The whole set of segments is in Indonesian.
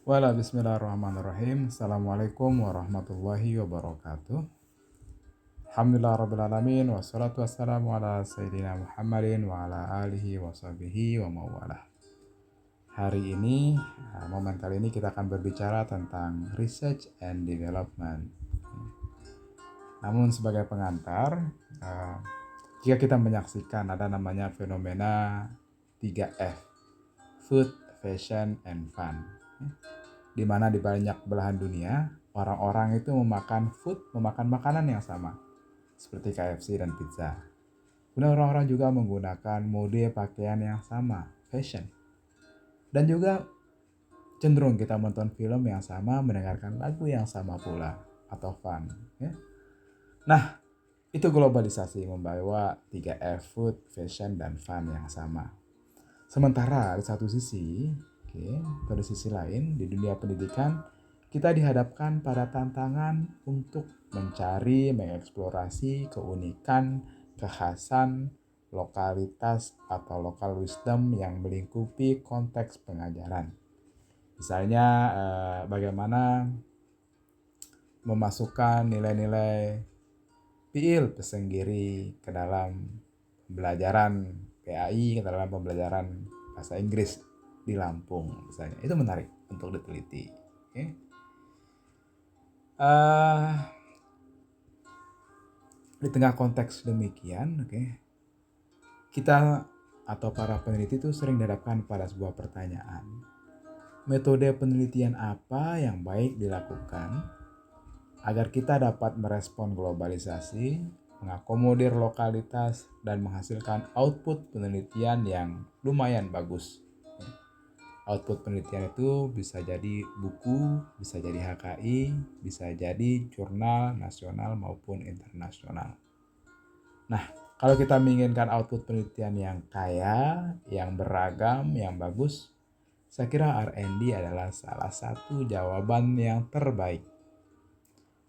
Bismillahirrahmanirrahim. Assalamualaikum warahmatullahi wabarakatuh. Alhamdulillah rabbil alamin wassalatu wassalamu ala sayyidina Muhammadin wa ala alihi wa sahbihi wa mawalah. Hari ini, momen kali ini kita akan berbicara tentang research and development. Namun sebagai pengantar, jika kita menyaksikan ada namanya fenomena 3F, food, fashion, and fun. Di mana di banyak belahan dunia, orang-orang itu memakan makanan yang sama, seperti KFC dan pizza. Kemudian orang-orang juga menggunakan mode pakaian yang sama, fashion. Dan juga cenderung kita menonton film yang sama, mendengarkan lagu yang sama pula, atau fun. Ya. Nah, itu globalisasi membawa 3F, food, fashion, dan fun yang sama. Sementara di satu sisi, pada sisi lain di dunia pendidikan kita dihadapkan pada tantangan untuk mencari, mengeksplorasi keunikan, kekhasan, lokalitas atau local wisdom yang melingkupi konteks pengajaran. Misalnya bagaimana memasukkan nilai-nilai PIL Pesenggiri ke dalam pembelajaran PAI, ke dalam pembelajaran bahasa Inggris di Lampung misalnya. Itu menarik untuk diteliti. Di tengah konteks demikian, kita atau para peneliti itu sering dihadapkan pada sebuah pertanyaan. Metode penelitian apa yang baik dilakukan agar kita dapat merespon globalisasi, mengakomodir lokalitas, dan menghasilkan output penelitian yang lumayan bagus. Output penelitian itu bisa jadi buku, bisa jadi HKI, bisa jadi jurnal nasional maupun internasional. Nah, kalau kita menginginkan output penelitian yang kaya, yang beragam, yang bagus, saya kira R&D adalah salah satu jawaban yang terbaik.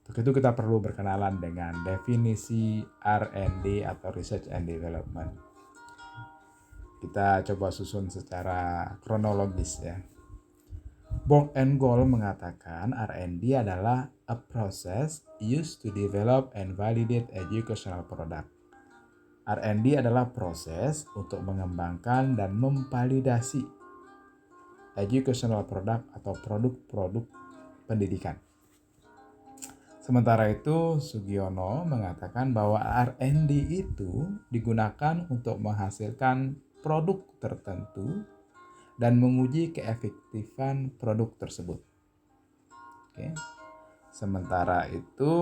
Untuk itu kita perlu berkenalan dengan definisi R&D atau Research and Development. Kita coba susun secara kronologis ya. Borg and Gold mengatakan R&D adalah a process used to develop and validate educational product. R&D adalah proses untuk mengembangkan dan memvalidasi educational product atau produk-produk pendidikan. Sementara itu, Sugiono mengatakan bahwa R&D itu digunakan untuk menghasilkan produk tertentu dan menguji keefektifan produk tersebut. Sementara itu,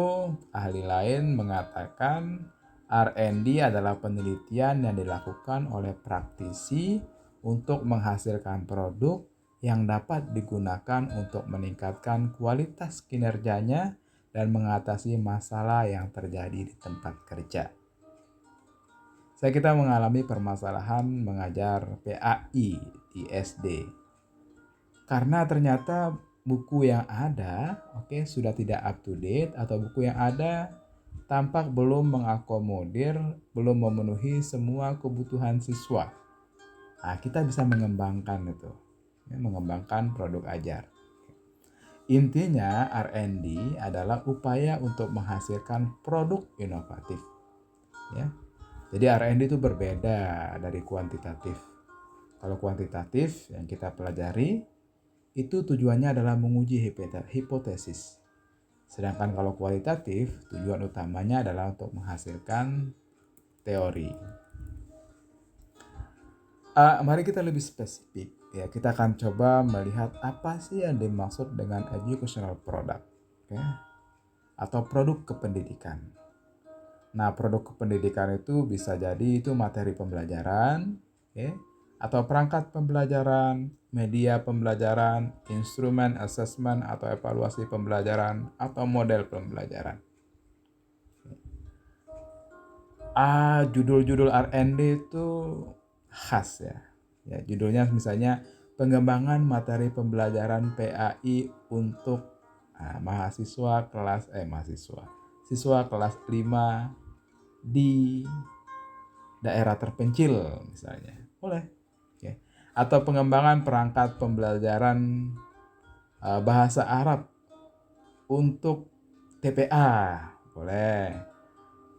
ahli lain mengatakan R&D adalah penelitian yang dilakukan oleh praktisi untuk menghasilkan produk yang dapat digunakan untuk meningkatkan kualitas kinerjanya dan mengatasi masalah yang terjadi di tempat kerja. Kita mengalami permasalahan mengajar PAI di SD. Karena ternyata buku yang ada sudah tidak up to date atau buku yang ada tampak belum mengakomodir, belum memenuhi semua kebutuhan siswa. Nah, kita bisa mengembangkan itu, mengembangkan produk ajar. Intinya R&D adalah upaya untuk menghasilkan produk inovatif. Ya. Jadi R&D itu berbeda dari kuantitatif. Kalau kuantitatif yang kita pelajari itu tujuannya adalah menguji hipotesis. Sedangkan kalau kualitatif tujuan utamanya adalah untuk menghasilkan teori. Mari kita lebih spesifik ya. Kita akan coba melihat apa sih yang dimaksud dengan educational product, atau produk kependidikan. Nah, produk kependidikan itu bisa jadi itu materi pembelajaran, atau perangkat pembelajaran, media pembelajaran, instrumen assessment atau evaluasi pembelajaran, atau model pembelajaran. Judul-judul R&D itu khas ya. Judulnya misalnya pengembangan materi pembelajaran PAI untuk siswa kelas 5 di daerah terpencil misalnya. Boleh. Atau pengembangan perangkat pembelajaran bahasa Arab untuk TPA, boleh.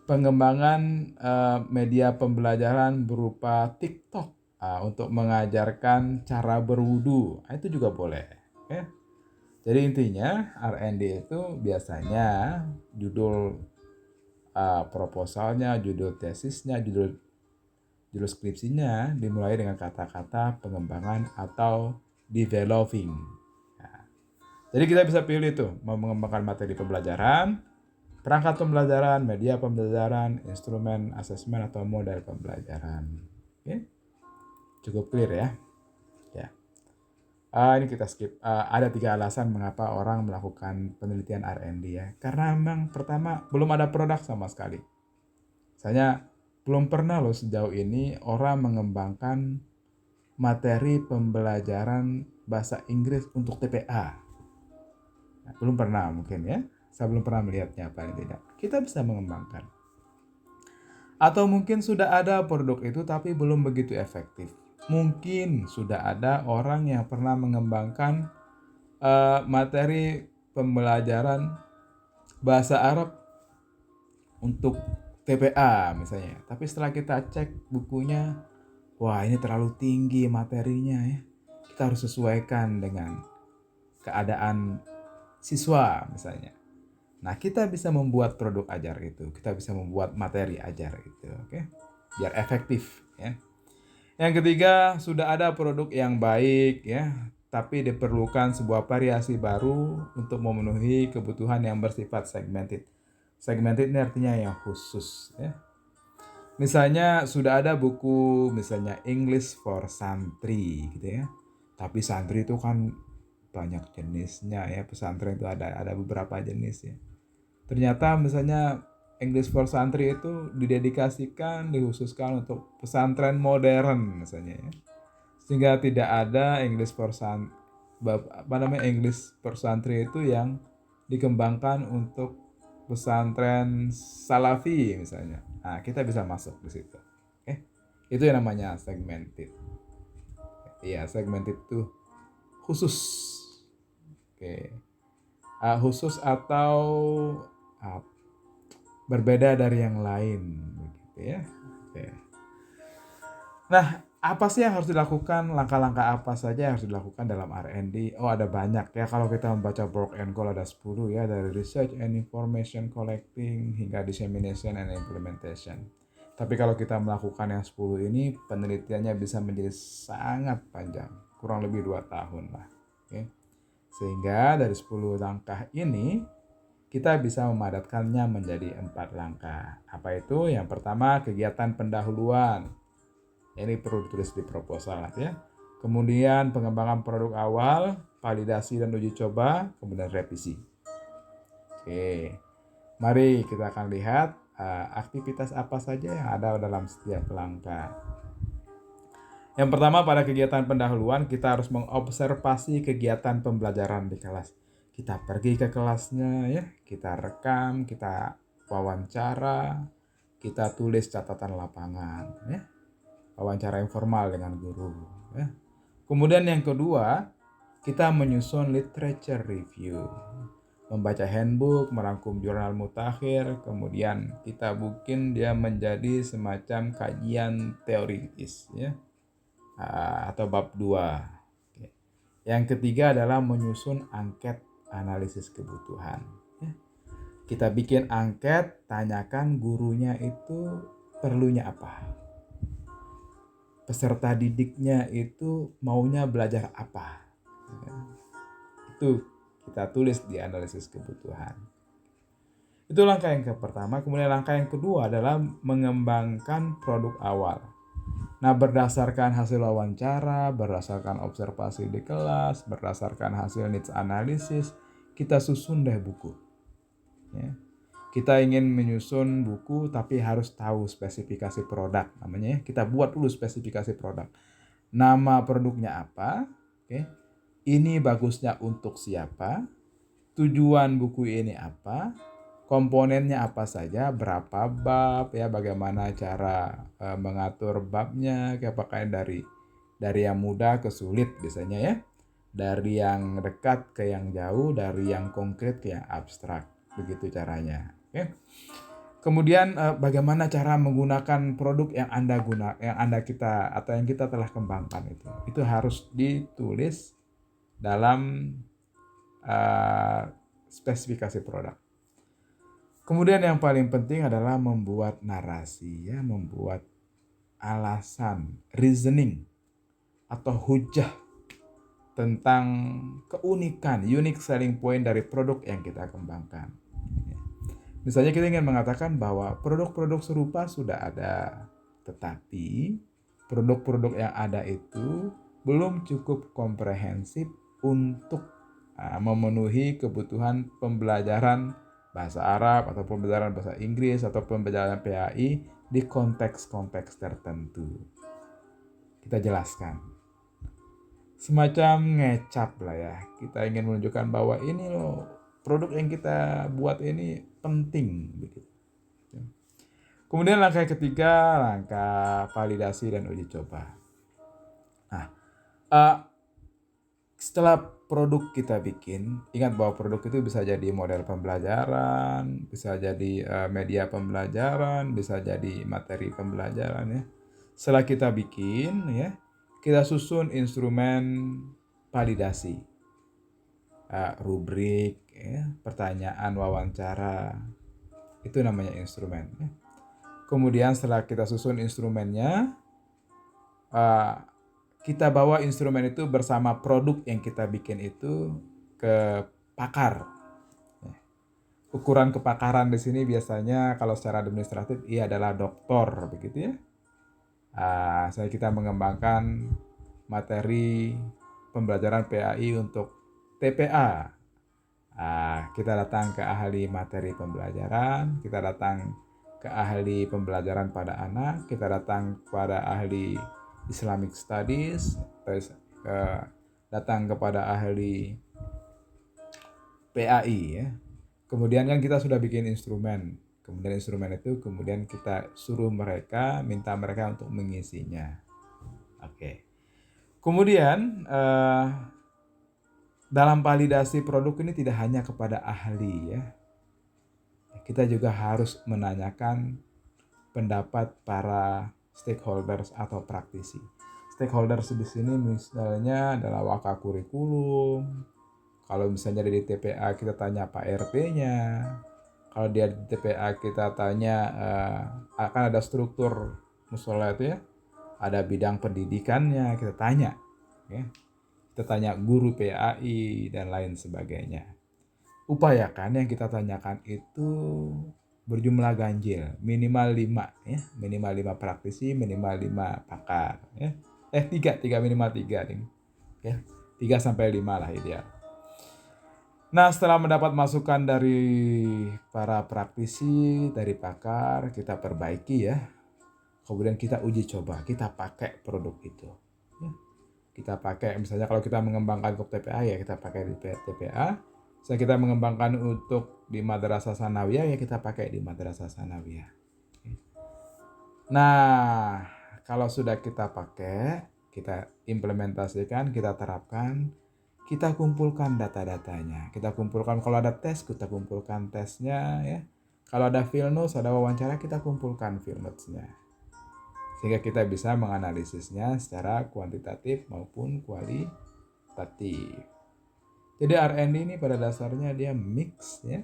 Pengembangan media pembelajaran berupa TikTok untuk mengajarkan cara berwudu, itu juga boleh. Oke. Jadi intinya R&D itu biasanya judul proposalnya, judul tesisnya, judul skripsinya dimulai dengan kata-kata pengembangan atau developing. Nah, jadi kita bisa pilih tuh mau mengembangkan materi pembelajaran, perangkat pembelajaran, media pembelajaran, instrumen asesmen atau model pembelajaran. Oke, cukup clear ya. Ya. Ini kita skip. Ada 3 alasan mengapa orang melakukan penelitian R&D ya. Karena memang pertama belum ada produk sama sekali. Misalnya belum pernah loh sejauh ini orang mengembangkan materi pembelajaran bahasa Inggris untuk TPA. Nah, belum pernah mungkin ya. Saya belum pernah melihatnya paling tidak. Kita bisa mengembangkan. Atau mungkin sudah ada produk itu tapi belum begitu efektif. Mungkin sudah ada orang yang pernah mengembangkan materi pembelajaran bahasa Arab untuk TPA misalnya. Tapi setelah kita cek bukunya, wah ini terlalu tinggi materinya ya. Kita harus sesuaikan dengan keadaan siswa misalnya. Nah, kita bisa membuat produk ajar itu, kita bisa membuat materi ajar itu, oke? Biar efektif ya. Yang ketiga, sudah ada produk yang baik ya, tapi diperlukan sebuah variasi baru untuk memenuhi kebutuhan yang bersifat segmented. Segmented ini artinya yang khusus ya. Misalnya sudah ada buku misalnya English for Santri gitu ya. Tapi santri itu kan banyak jenisnya ya, pesantren itu ada beberapa jenis ya. Ternyata misalnya English for Santri itu dikhususkan untuk pesantren modern misalnya ya. Sehingga tidak ada English for Santri itu yang dikembangkan untuk pesantren Salafi misalnya. Nah, kita bisa masuk di situ. Oke. Itu yang namanya segmented. Iya, segmented itu khusus. Oke. Khusus atau berbeda dari yang lain begitu ya. Oke. Nah, apa sih yang harus dilakukan? Langkah-langkah apa saja yang harus dilakukan dalam R&D? Oh, ada banyak ya. Kalau kita membaca Brock and Cole ada 10 ya, dari research and information collecting hingga dissemination and implementation. Tapi kalau kita melakukan yang 10 ini, penelitiannya bisa menjadi sangat panjang, kurang lebih 2 tahun lah. Oke. Sehingga dari 10 langkah ini, kita bisa memadatkannya menjadi 4 langkah. Apa itu? Yang pertama, kegiatan pendahuluan. Ini perlu ditulis di proposal ya. Kemudian pengembangan produk awal, validasi dan uji coba, kemudian revisi. Oke, mari kita akan lihat aktivitas apa saja yang ada dalam setiap langkah. Yang pertama, pada kegiatan pendahuluan kita harus mengobservasi kegiatan pembelajaran di kelas. Kita pergi ke kelasnya ya, kita rekam, kita wawancara, kita tulis catatan lapangan ya. Wawancara informal dengan guru ya. Kemudian yang kedua, kita menyusun literature review, membaca handbook, merangkum jurnal mutakhir, kemudian kita bikin dia menjadi semacam kajian teoritis ya, atau bab 2. Yang ketiga adalah menyusun angket analisis kebutuhan ya. Kita bikin angket, tanyakan gurunya itu perlunya apa, peserta didiknya itu maunya belajar apa. Itu kita tulis di analisis kebutuhan. Itu langkah yang pertama. Kemudian langkah yang kedua adalah mengembangkan produk awal. Nah, berdasarkan hasil wawancara, berdasarkan observasi di kelas, berdasarkan hasil needs analysis, kita susun deh buku. Ya. Kita ingin menyusun buku tapi harus tahu spesifikasi produk namanya ya. Kita buat dulu spesifikasi produk. Nama produknya apa? Oke. Ini bagusnya untuk siapa? Tujuan buku ini apa? Komponennya apa saja? Berapa bab ya? Bagaimana cara mengatur babnya? Apakah dari yang mudah ke sulit biasanya ya. dari yang dekat ke yang jauh, dari yang konkret ke yang abstrak. Begitu caranya. Oke. Kemudian bagaimana cara menggunakan produk yang yang kita telah kembangkan itu. Itu harus ditulis dalam spesifikasi produk. Kemudian yang paling penting adalah membuat narasi, ya, membuat alasan, reasoning atau hujah tentang keunikan, unique selling point dari produk yang kita kembangkan. Misalnya kita ingin mengatakan bahwa produk-produk serupa sudah ada, tetapi produk-produk yang ada itu belum cukup komprehensif untuk memenuhi kebutuhan pembelajaran bahasa Arab atau pembelajaran bahasa Inggris atau pembelajaran PAI di konteks-konteks tertentu. Kita jelaskan. Semacam ngecap lah ya. Kita ingin menunjukkan bahwa ini loh, produk yang kita buat ini penting begitu. Kemudian langkah ketiga, langkah validasi dan uji coba. Nah, setelah produk kita bikin, ingat bahwa produk itu bisa jadi model pembelajaran, bisa jadi media pembelajaran, bisa jadi materi pembelajaran ya. Setelah kita bikin ya, kita susun instrumen validasi, rubrik, ya, pertanyaan, wawancara, itu namanya instrumen. Ya. Kemudian setelah kita susun instrumennya, kita bawa instrumen itu bersama produk yang kita bikin itu ke pakar. Ukuran kepakaran di sini biasanya kalau secara administratif ia adalah doktor, begitu ya. Saya kita mengembangkan materi pembelajaran PAI untuk TPA. Kita datang ke ahli materi pembelajaran, kita datang ke ahli pembelajaran pada anak, kita datang kepada ahli Islamic Studies, datang kepada ahli PAI ya. Kemudian kan kita sudah bikin instrumen. Kemudian instrumen itu kemudian kita suruh mereka, minta mereka untuk mengisinya. Oke. Kemudian dalam validasi produk ini tidak hanya kepada ahli ya. Kita juga harus menanyakan pendapat para stakeholders atau praktisi. Stakeholders di sini misalnya adalah wakakurikulum. Kalau misalnya di TPA kita tanya Pak RT-nya. Kalau di TPA kita tanya akan ada struktur musola itu ya. Ada bidang pendidikannya, kita tanya. Ya. Kita tanya guru PAI dan lain sebagainya. Upayakan yang kita tanyakan itu berjumlah ganjil, minimal 5 ya, minimal 5 praktisi, minimal 5 pakar ya. 3 minimal 3 nih. Ya. 3 sampai 5 lah ideal. Nah, setelah mendapat masukan dari para praktisi, dari pakar, kita perbaiki ya. Kemudian kita uji coba, kita pakai produk itu. Ya. Kita pakai misalnya kalau kita mengembangkan ke TPA ya kita pakai di TPA. Saya kita mengembangkan untuk di Madrasah Sanawiyah ya kita pakai di Madrasah Sanawiyah. Nah, kalau sudah kita pakai, kita implementasikan, kita terapkan, kita kumpulkan data-datanya. Kita kumpulkan kalau ada tes, kita kumpulkan tesnya ya. Kalau ada field notes, ada wawancara, kita kumpulkan field notes-nya. Sehingga kita bisa menganalisisnya secara kuantitatif maupun kualitatif. Jadi R&D ini pada dasarnya dia mix ya.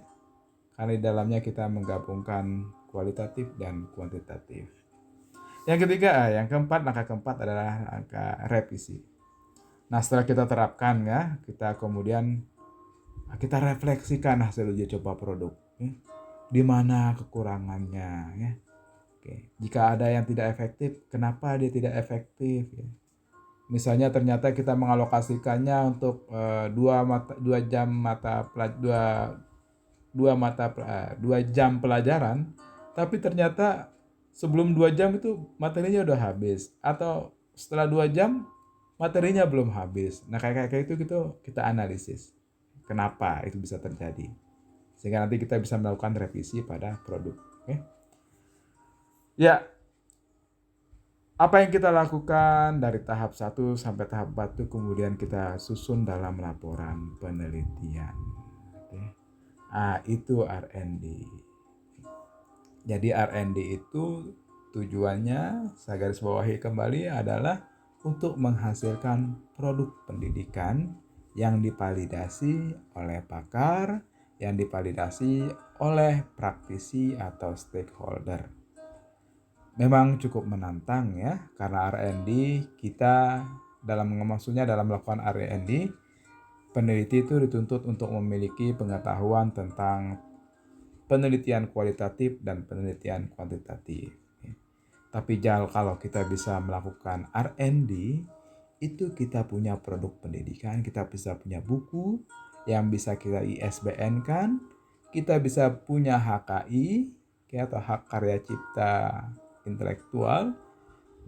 Karena di dalamnya kita menggabungkan kualitatif dan kuantitatif. Yang ketiga, langkah keempat adalah langkah revisi. Nah, setelah kita terapkan ya, kita kemudian kita refleksikan hasil uji coba produk. Ya. Di mana kekurangannya ya. Oke. Jika ada yang tidak efektif, kenapa dia tidak efektif ya? Misalnya ternyata kita mengalokasikannya untuk 2 jam pelajaran, tapi ternyata sebelum 2 jam itu materinya udah habis, atau setelah 2 jam materinya belum habis. Nah kayak itu gitu kita analisis kenapa itu bisa terjadi, sehingga nanti kita bisa melakukan revisi pada produk. Okay? Ya. Apa yang kita lakukan dari tahap 1 sampai tahap 4 itu kemudian kita susun dalam laporan penelitian. Oke. Itu R&D. Jadi R&D itu tujuannya, saya garis bawahi kembali, adalah untuk menghasilkan produk pendidikan yang divalidasi oleh pakar, yang divalidasi oleh praktisi atau stakeholder. Memang cukup menantang ya, karena R&D kita maksudnya dalam melakukan R&D, peneliti itu dituntut untuk memiliki pengetahuan tentang penelitian kualitatif dan penelitian kuantitatif. Tapi kalau kita bisa melakukan R&D, itu kita punya produk pendidikan, kita bisa punya buku yang bisa kita ISBN-kan, kita bisa punya HKI atau hak karya cipta intelektual,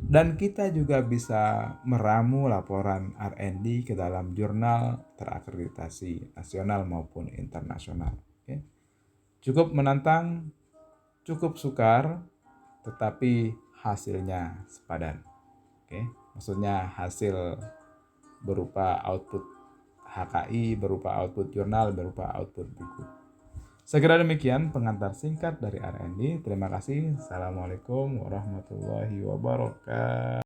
dan kita juga bisa meramu laporan R&D ke dalam jurnal terakreditasi nasional maupun internasional. Cukup menantang, cukup sukar, tetapi hasilnya sepadan. Maksudnya hasil berupa output HKI, berupa output jurnal, berupa output buku. Segera demikian pengantar singkat dari R&D. Terima kasih. Assalamualaikum warahmatullahi wabarakatuh.